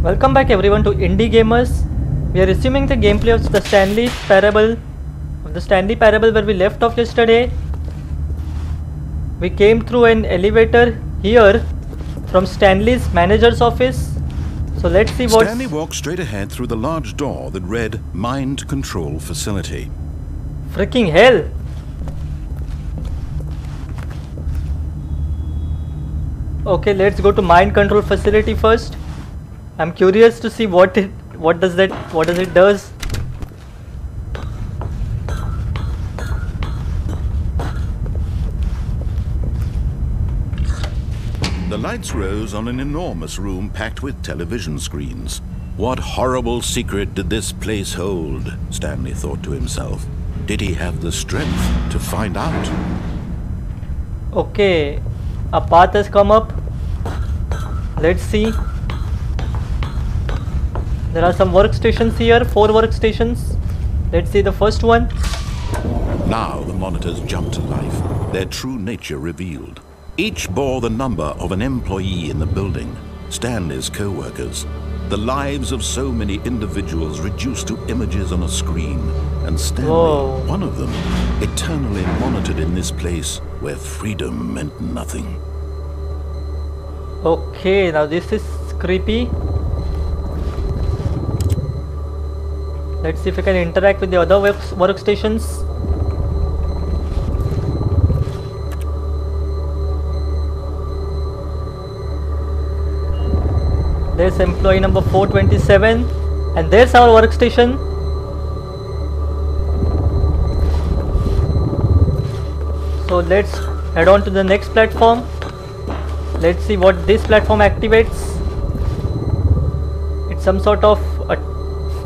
Welcome back everyone to Indie Gamers. We are resuming the gameplay of the Stanley Parable where we left off yesterday. We came through an elevator here from Stanley's manager's office. So let's see what... Stanley walked straight ahead through the large door that read Mind Control Facility. Freaking hell! Okay, let's go to Mind Control Facility first. I'm curious to see what it does. The lights rose on an enormous room packed with television screens. What horrible secret did this place hold? Stanley thought to himself. Did he have the strength to find out? Okay, a path has come up. Let's see. There are some workstations here, 4 workstations. Let's see the first one. Now the monitors jumped to life, their true nature revealed. Each bore the number of an employee in the building, Stanley's co-workers. The lives of so many individuals reduced to images on a screen, and Stanley, one of them, eternally monitored in this place where freedom meant nothing. Okay, now this is creepy. Let's see if I can interact with the other workstations. There's employee number 427 and there's our workstation. So let's head on to the next platform. Let's see what this platform activates. It's some sort of a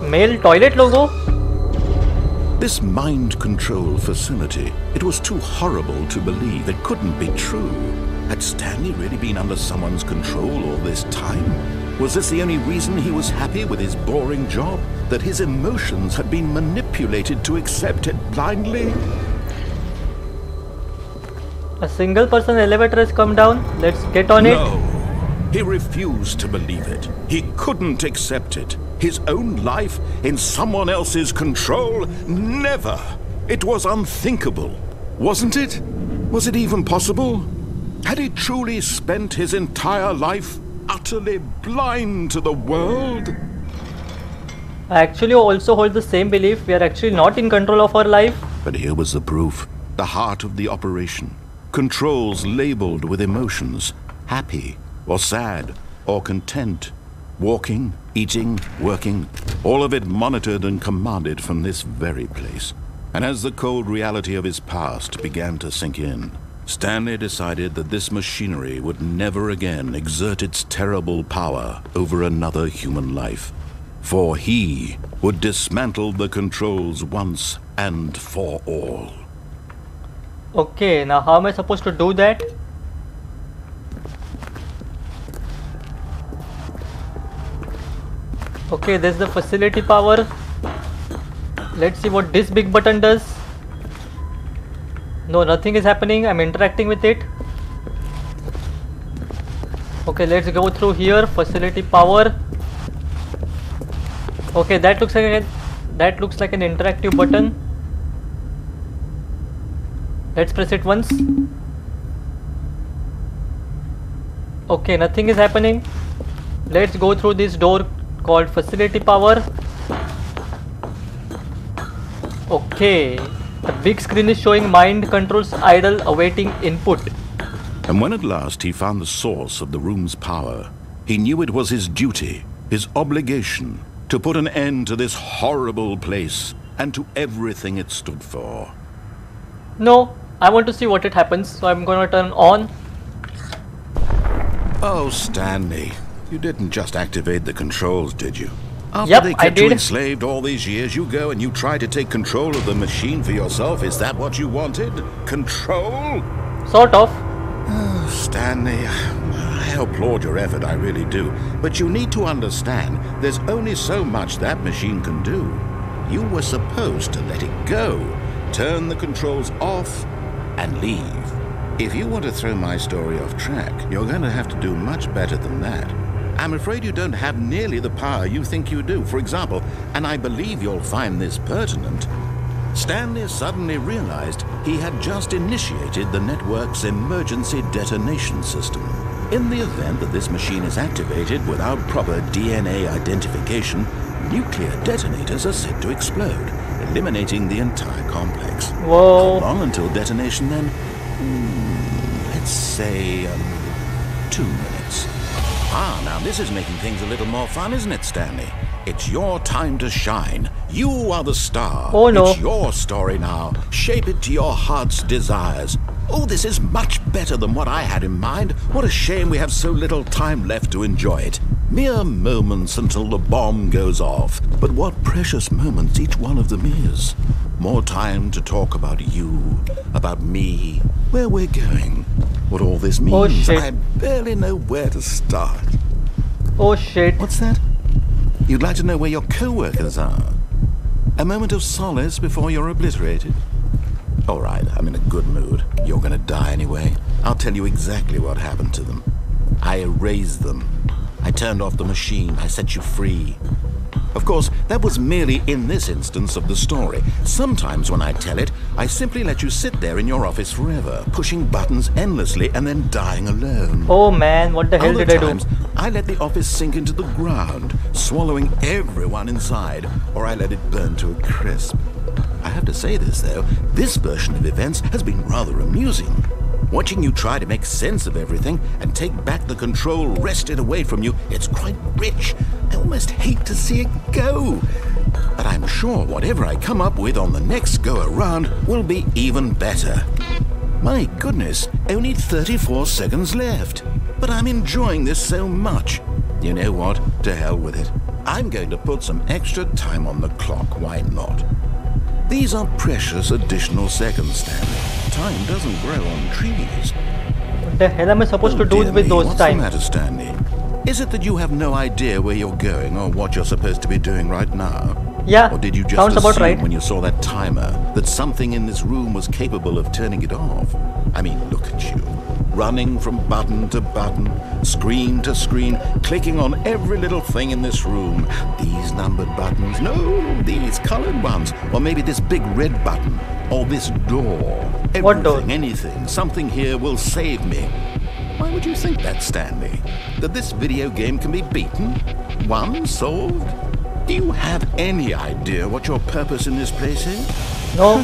male toilet logo. This mind control facility, it was too horrible to believe. It couldn't be true. Had Stanley really been under someone's control all this time? Was this the only reason he was happy with his boring job? That his emotions had been manipulated to accept it blindly? A single person elevator has come down. Let's get on it. No. He refused to believe it. He couldn't accept it. His own life in someone else's control? Never! It was unthinkable. Wasn't it? Was it even possible? Had he truly spent his entire life utterly blind to the world? I actually also hold the same belief. We are actually not in control of our life. But here was the proof. The heart of the operation. Controls labeled with emotions. Happy or sad or content. Walking, eating, working, all of it monitored and commanded from this very place. And as the cold reality of his past began to sink in, Stanley decided that this machinery would never again exert its terrible power over another human life. For he would dismantle the controls once and for all. Okay, now how am I supposed to do that? Okay, there's the facility power. Let's see what this big button does. No, nothing is happening. I'm interacting with it. Okay, let's go through here. Facility power. Okay, that looks like an interactive button. Let's press it once. Okay, nothing is happening. Let's go through this door called facility power. Okay, the big screen is showing mind controls idle awaiting input. And when at last he found the source of the room's power, he knew it was his duty, his obligation, to put an end to this horrible place and to everything it stood for. No, I want to see what it happens, so I'm gonna turn on. Oh, Stanley, you didn't just activate the controls, did you? After Yep, they I kept you did. enslaved all these years, you go and you try to take control of the machine for yourself. Is that what you wanted? Control? Sort of. Oh, Stanley, I applaud your effort, I really do. But you need to understand, there's only so much that machine can do. You were supposed to let it go, turn the controls off, and leave. If you want to throw my story off track, you're going to have to do much better than that. I'm afraid you don't have nearly the power you think you do. For example, and I believe you'll find this pertinent, Stanley suddenly realized he had just initiated the network's emergency detonation system. In the event that this machine is activated without proper DNA identification, nuclear detonators are said to explode, eliminating the entire complex. Whoa. How long until detonation then? Let's say 2 minutes. Ah, now this is making things a little more fun, isn't it, Stanley? It's your time to shine. You are the star. Oh no. It's your story now. Shape it to your heart's desires. Oh, this is much better than what I had in mind. What a shame we have so little time left to enjoy it. Mere moments until the bomb goes off. But what precious moments each one of them is. More time to talk about you, about me, where we're going, what all this means. Oh, shit. I barely know where to start. Oh shit. What's that? You'd like to know where your co-workers are? A moment of solace before you're obliterated? All right, I'm in a good mood. You're gonna die anyway. I'll tell you exactly what happened to them. I erased them. I turned off the machine. I set you free. Of course, that was merely in this instance of the story. Sometimes when I tell it, I simply let you sit there in your office forever, pushing buttons endlessly and then dying alone. Oh man, what the hell Other did I do? times, I let the office sink into the ground, swallowing everyone inside, or I let it burn to a crisp. I have to say this, though, this version of events has been rather amusing. Watching you try to make sense of everything and take back the control wrested away from you, it's quite rich. I almost hate to see it go. But I'm sure whatever I come up with on the next go-around will be even better. My goodness, only 34 seconds left. But I'm enjoying this so much. You know what? To hell with it. I'm going to put some extra time on the clock, why not? These are precious additional seconds, Stanley. Time doesn't grow on trees. What the hell am I supposed to do with those What's time? the matter, Stanley? Is it that you have no idea where you're going or what you're supposed to be doing right now? Yeah, Or did you just sounds about assume right. when you saw that timer that something in this room was capable of turning it off? I mean, look at you. Running from button to button, screen to screen, clicking on every little thing in this room. These numbered buttons, no, these colored ones. Or maybe this big red button. Or this door. What door? Everything, anything, something here will save me. Why would you think that, Stanley? That this video game can be beaten? Won? Solved? Do you have any idea what your purpose in this place is? No.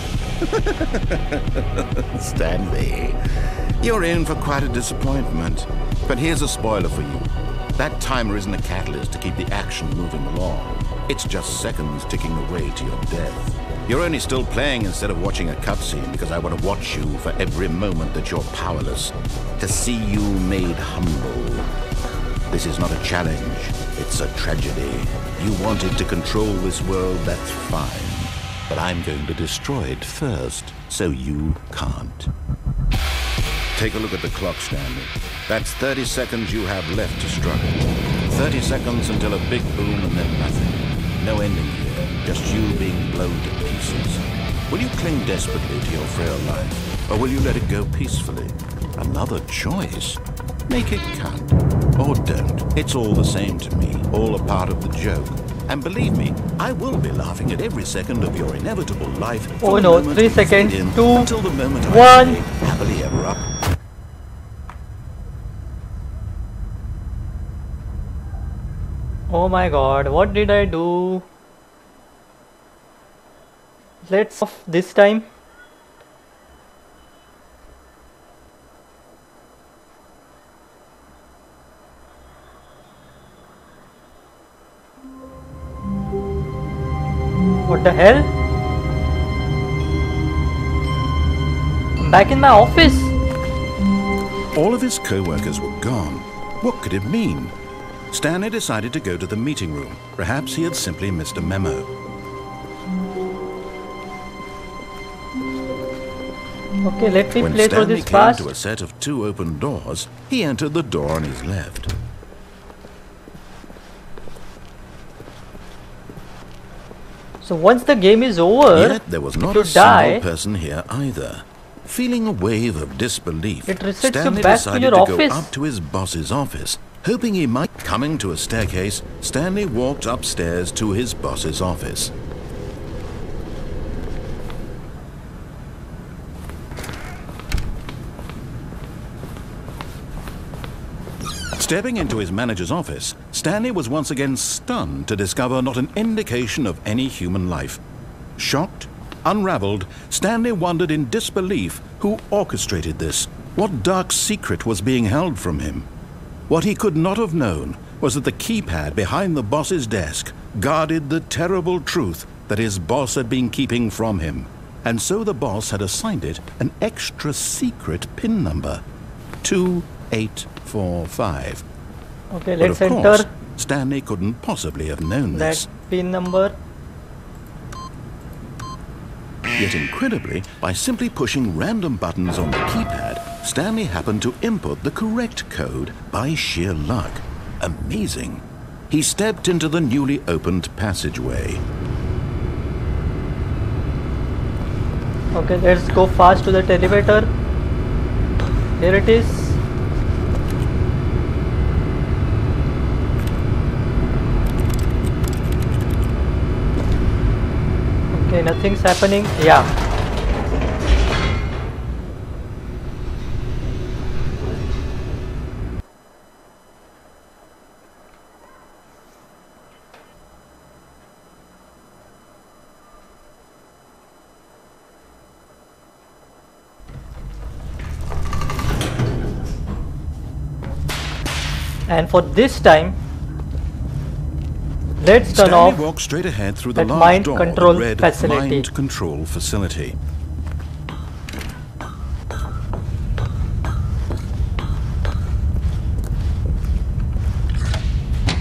Stanley, you're in for quite a disappointment. But here's a spoiler for you. That timer isn't a catalyst to keep the action moving along. It's just seconds ticking away to your death. You're only still playing instead of watching a cutscene because I want to watch you for every moment that you're powerless. To see you made humble. This is not a challenge. It's a tragedy. You wanted to control this world, that's fine. But I'm going to destroy it first, so you can't. Take a look at the clock, Stanley. That's 30 seconds you have left to struggle. 30 seconds until a big boom and then nothing. No ending here, just you being blown to pieces. Will you cling desperately to your frail life, or will you let it go peacefully? Another choice. Make it count. Or don't. It's all the same to me, all a part of the joke. And believe me, I will be laughing at every second of your inevitable life. Oh no, 3 seconds, 2, until the moment 1. I say, happily ever up. Oh my god, what did I do? Let's off this time. What the hell? I'm back in my office. All of his co-workers were gone. What could it mean? Stanley decided to go to the meeting room. Perhaps he had simply missed a memo. Okay, let me When play through Stanley this came fast. to a set of 2 open doors, he entered the door on his left. So once the game is over, Yet there was if not you a single die, person here either. Feeling a wave of disbelief, It resets you Stanley back to decided your to office. go up to his boss's office, Hoping he might coming to a staircase, Stanley walked upstairs to his boss's office. Stepping into his manager's office, Stanley was once again stunned to discover not an indication of any human life. Shocked, unraveled, Stanley wondered in disbelief who orchestrated this, what dark secret was being held from him. What he could not have known was that the keypad behind the boss's desk guarded the terrible truth that his boss had been keeping from him, and so the boss had assigned it an extra secret PIN number, 2845. Okay, let's but of course, enter Stanley couldn't possibly have known that this. PIN number. Yet incredibly, by simply pushing random buttons on the keypad, Stanley happened to input the correct code by sheer luck. Amazing. He stepped into the newly opened passageway. Okay, let's go fast to that elevator. Here it is. Okay, nothing's happening. Yeah. And for this time, let's turn Stanley off walked straight ahead through the that large mind door control that read facility. Mind Control Facility.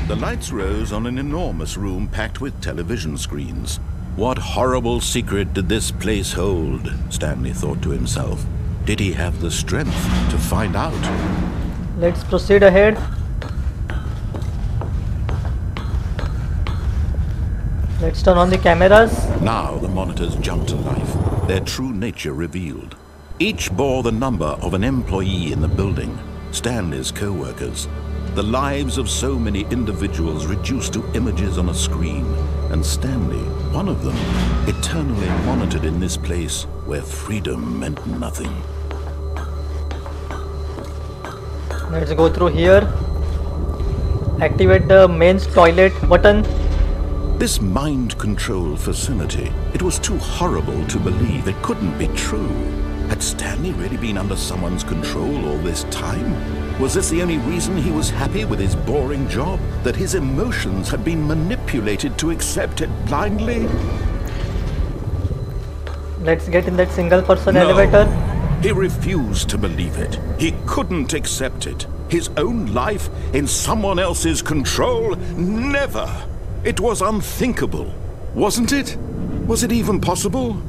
The lights rose on an enormous room packed with television screens. What horrible secret did this place hold? Stanley thought to himself. Did he have the strength to find out? Let's proceed ahead. Let's turn on the cameras. Now the monitors jumped to life, their true nature revealed. Each bore the number of an employee in the building, Stanley's co-workers. The lives of so many individuals reduced to images on a screen, and Stanley, one of them, eternally monitored in this place where freedom meant nothing. Let's go through here. Activate the men's toilet button. This mind control facility, it was too horrible to believe. It couldn't be true. Had Stanley really been under someone's control all this time? Was this the only reason he was happy with his boring job? That his emotions had been manipulated to accept it blindly? Let's get in that single person No. elevator. He refused to believe it. He couldn't accept it. His own life in someone else's control? Never! It was unthinkable, wasn't it? Was it even possible?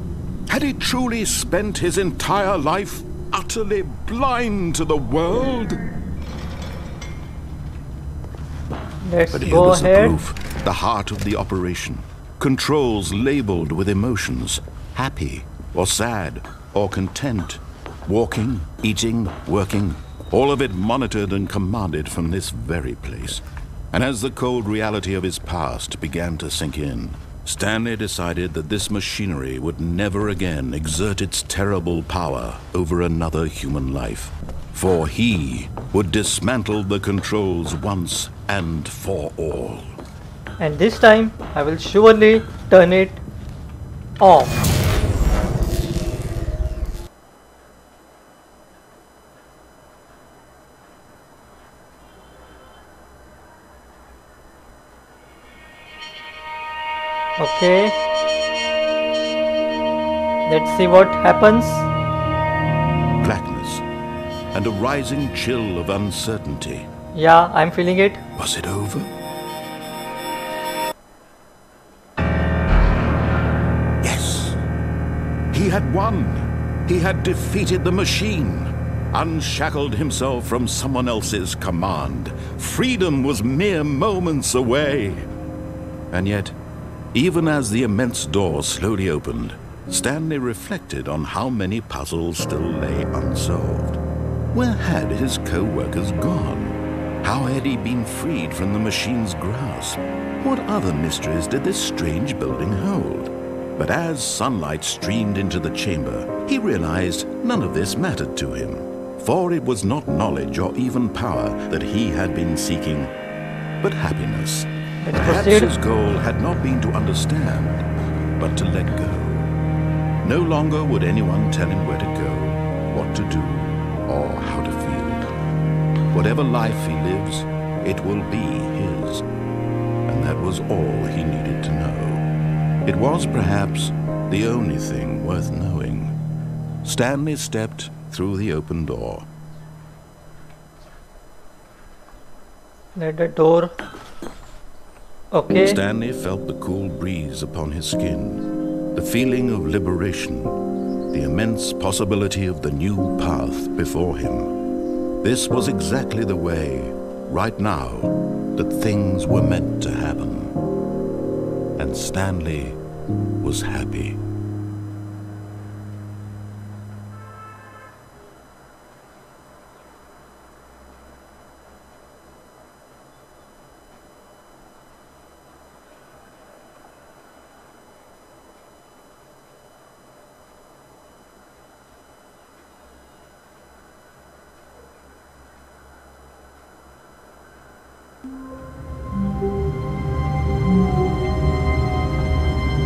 Had he truly spent his entire life utterly blind to the world? Let's But here go was the ahead. proof, the heart of the operation. Controls labeled with emotions, happy or sad or content. Walking, eating, working, all of it monitored and commanded from this very place. And as the cold reality of his past began to sink in, Stanley decided that this machinery would never again exert its terrible power over another human life. For he would dismantle the controls once and for all. And this time I will surely turn it off. Okay, let's see what happens. Blackness and a rising chill of uncertainty. Yeah, I'm feeling it. Was it over? Yes. He had won. He had defeated the machine. Unshackled himself from someone else's command. Freedom was mere moments away. And yet, even as the immense door slowly opened, Stanley reflected on how many puzzles still lay unsolved. Where had his co-workers gone? How had he been freed from the machine's grasp? What other mysteries did this strange building hold? But as sunlight streamed into the chamber, he realized none of this mattered to him, for it was not knowledge or even power that he had been seeking, but happiness. Perhaps his goal had not been to understand, but to let go. No longer would anyone tell him where to go, what to do, or how to feel. Whatever life he lives, it will be his. And that was all he needed to know. It was perhaps the only thing worth knowing. Stanley stepped through the open door. Let the door. Okay. Stanley felt the cool breeze upon his skin, the feeling of liberation, the immense possibility of the new path before him. This was exactly the way, right now, that things were meant to happen. And Stanley was happy.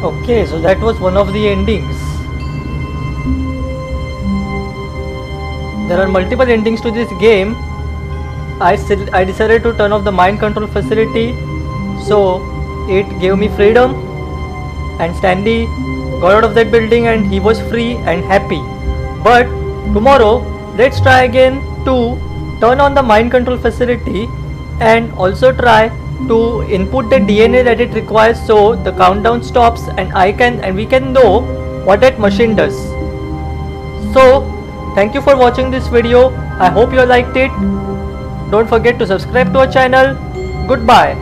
Okay, so that was one of the endings. There are multiple endings to this game. I decided to turn off the mind control facility, so it gave me freedom, and Stanley got out of that building and he was free and happy. But tomorrow, let's try again to turn on the mind control facility and also try to input the DNA that it requires, so the countdown stops and we can know what that machine does. So thank you for watching this video. I hope you liked it. Don't forget to subscribe to our channel. Goodbye.